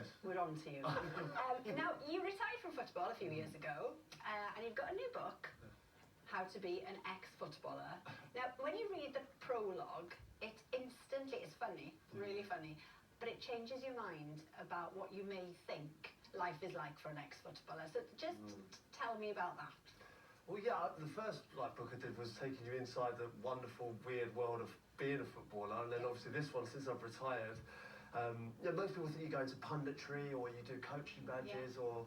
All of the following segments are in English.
Yes. We're on to you. Now, you retired from football a few years ago, and you've got a new book, How to Be an Ex-Footballer. Now, when you read the prologue, it instantly is funny, really funny, but it changes your mind about what you may think life is like for an ex-footballer. So just tell me about that. Well, yeah, the first book I did was taking you inside the wonderful, weird world of being a footballer, and then obviously this one, since I've retired, most people think you go into punditry or you do coaching badges, or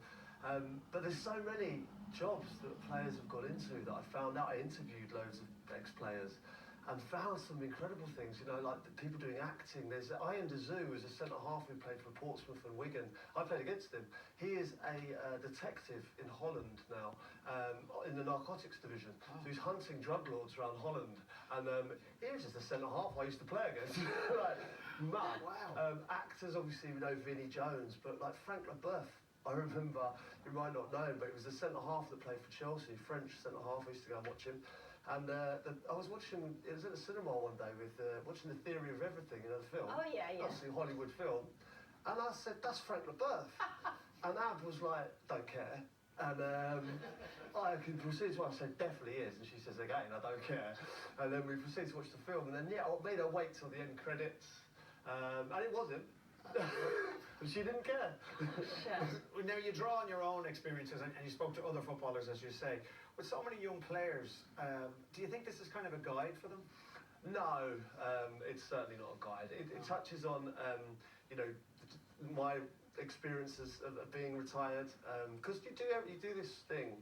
but there's so many jobs that players have got into that I found out. I interviewed loads of ex-players and found some incredible things, you know, like the people doing acting. There's Ian Dazoo, who's a centre-half who played for Portsmouth and Wigan. I played against him. He is a detective in Holland now, in the narcotics division. So he's hunting drug lords around Holland. And he was just a centre-half I used to play against. Like, mad. Wow. Actors, obviously, we know Vinnie Jones, but like Frank Leboeuf, I remember, you might not know him, but he was a centre-half that played for Chelsea, French centre-half. I used to go and watch him. And I was watching, it was at the cinema one day with watching The Theory of Everything, you know, the film. Oh, yeah, yeah. Obviously, Hollywood film. And I said, that's Frank Leboeuf. And Ab was like, don't care. And I can proceed to, I said, definitely is. And she says, again, I don't care. And then we proceeded to watch the film. And then, yeah, I made her wait till the end credits. And it wasn't. But she didn't care. Now, you draw on your own experiences and you spoke to other footballers, as you say. With so many young players, do you think this is kind of a guide for them? No, it's certainly not a guide. It touches on, you know, my experiences of being retired. Because you do this thing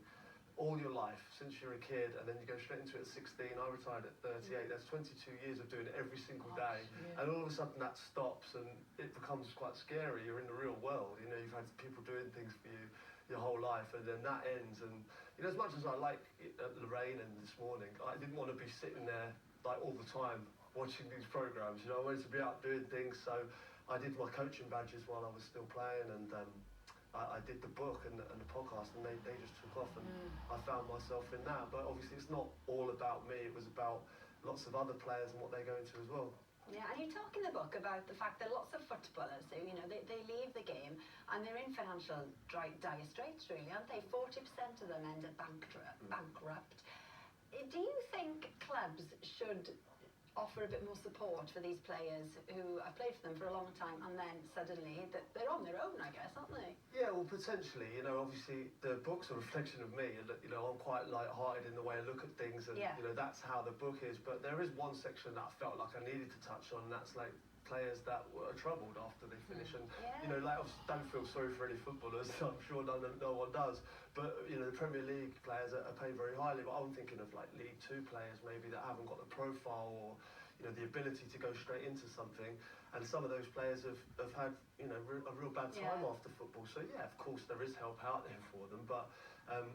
all your life since you're a kid, and then you go straight into it at 16. I retired at 38. That's 22 years of doing it every single day, and all of a sudden that stops, and it becomes quite scary. You're in the real world. You know, you've had people doing things for you your whole life, and then that ends. And you know, as much as I like Lorraine and This Morning, I didn't want to be sitting there like all the time watching these programs. You know, I wanted to be out doing things, so I did my coaching badges while I was still playing, and I did the book and the podcast, and they just took off, and I found myself in that. But obviously it's not all about me. It was about lots of other players and what they go into as well. Yeah, and you talk in the book about the fact that lots of footballers who, you know, they leave the game and they're in financial dire straits, really, aren't they? 40% of them end up bankrupt. Do you think clubs should offer a bit more support for these players who have played for them for a long time, and then suddenly they're on their own, I guess, aren't they? Yeah, well, potentially. You know, obviously the book's a reflection of me, and you know, I'm quite light-hearted in the way I look at things, and you know, that's how the book is. But there is one section that I felt like I needed to touch on, and that's like players that were troubled after they finish, and you know, like, obviously don't feel sorry for any footballers. I'm sure no one does. But you know, the Premier League players are paid very highly. But I'm thinking of like League Two players maybe that haven't got the profile or, you know, the ability to go straight into something. And some of those players have had, you know, a real bad time after football. So yeah, of course there is help out there for them. But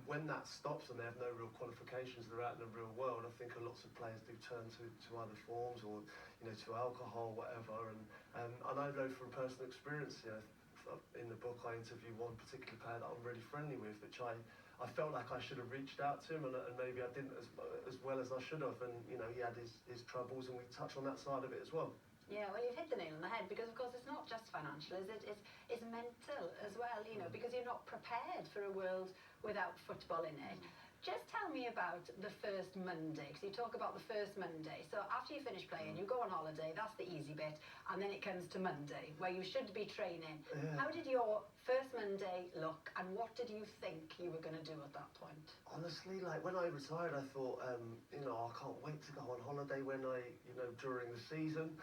when that stops and they have no real qualifications, they're out in the real world, I think lots of players do turn to other forms, or, you know, to alcohol, whatever. And I know from personal experience, you know, in the book I interview one particular player that I'm really friendly with, which I felt like I should have reached out to him, and maybe I didn't as well as I should have. And you know, he had his troubles, and we touch on that side of it as well. Yeah, well, you've hit the nail on the head, because of course it's not just financial, is it? It's mental as well, you know, because you're not prepared for a world without football in it. Just tell me about the first Monday, because you talk about the first Monday. So after you finish playing, you go on holiday, that's the easy bit, and then it comes to Monday, where you should be training. How did your first Monday look, and what did you think you were going to do at that point? Honestly, like, when I retired, I thought, you know, I can't wait to go on holiday when you know, during the season.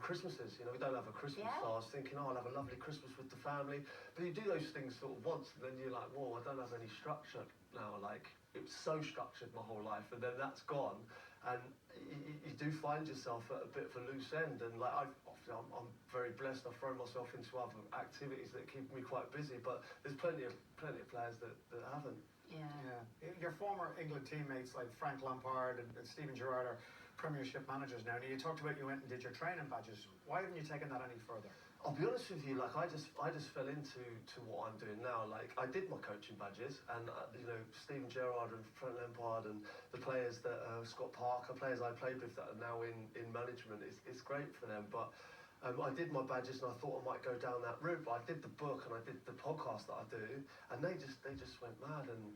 Christmases, you know, we don't have a Christmas, so I was thinking, oh, I'll have a lovely Christmas with the family. But you do those things sort of once, and then you're like, whoa, I don't have any structure now. Like, it was so structured my whole life, and then that's gone, and you do find yourself at a bit of a loose end. And like, I'm very blessed. I've thrown myself into other activities that keep me quite busy, but there's plenty of players that haven't. Your former England teammates like Frank Lampard and Steven Gerrard are Premiership managers now. And you talked about you went and did your training badges. Why haven't you taken that any further? I'll be honest with you, like, I just fell into what I'm doing now. Like, I did my coaching badges, and you know, Steven Gerrard and Frank Lampard and the players that Scott Parker, players I played with that are now in management, it's great for them. But I did my badges and I thought I might go down that route, but I did the book and I did the podcast that I do, and they just went mad. And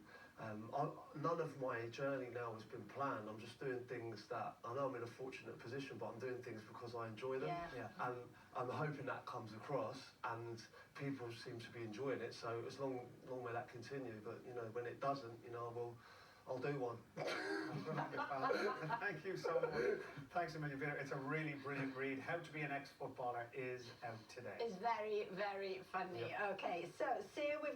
none of my journey now has been planned. I'm just doing things that I know I'm in a fortunate position, but I'm doing things because I enjoy them. Yeah. And I'm hoping that comes across, and people seem to be enjoying it. So as long may that continue. But you know, when it doesn't, you know, I'll do one. Thank you so much. Thanks a million, Peter. It's a really brilliant read. How to Be an Ex-Footballer is out today. It's very, very funny. Yeah. Okay, so see you with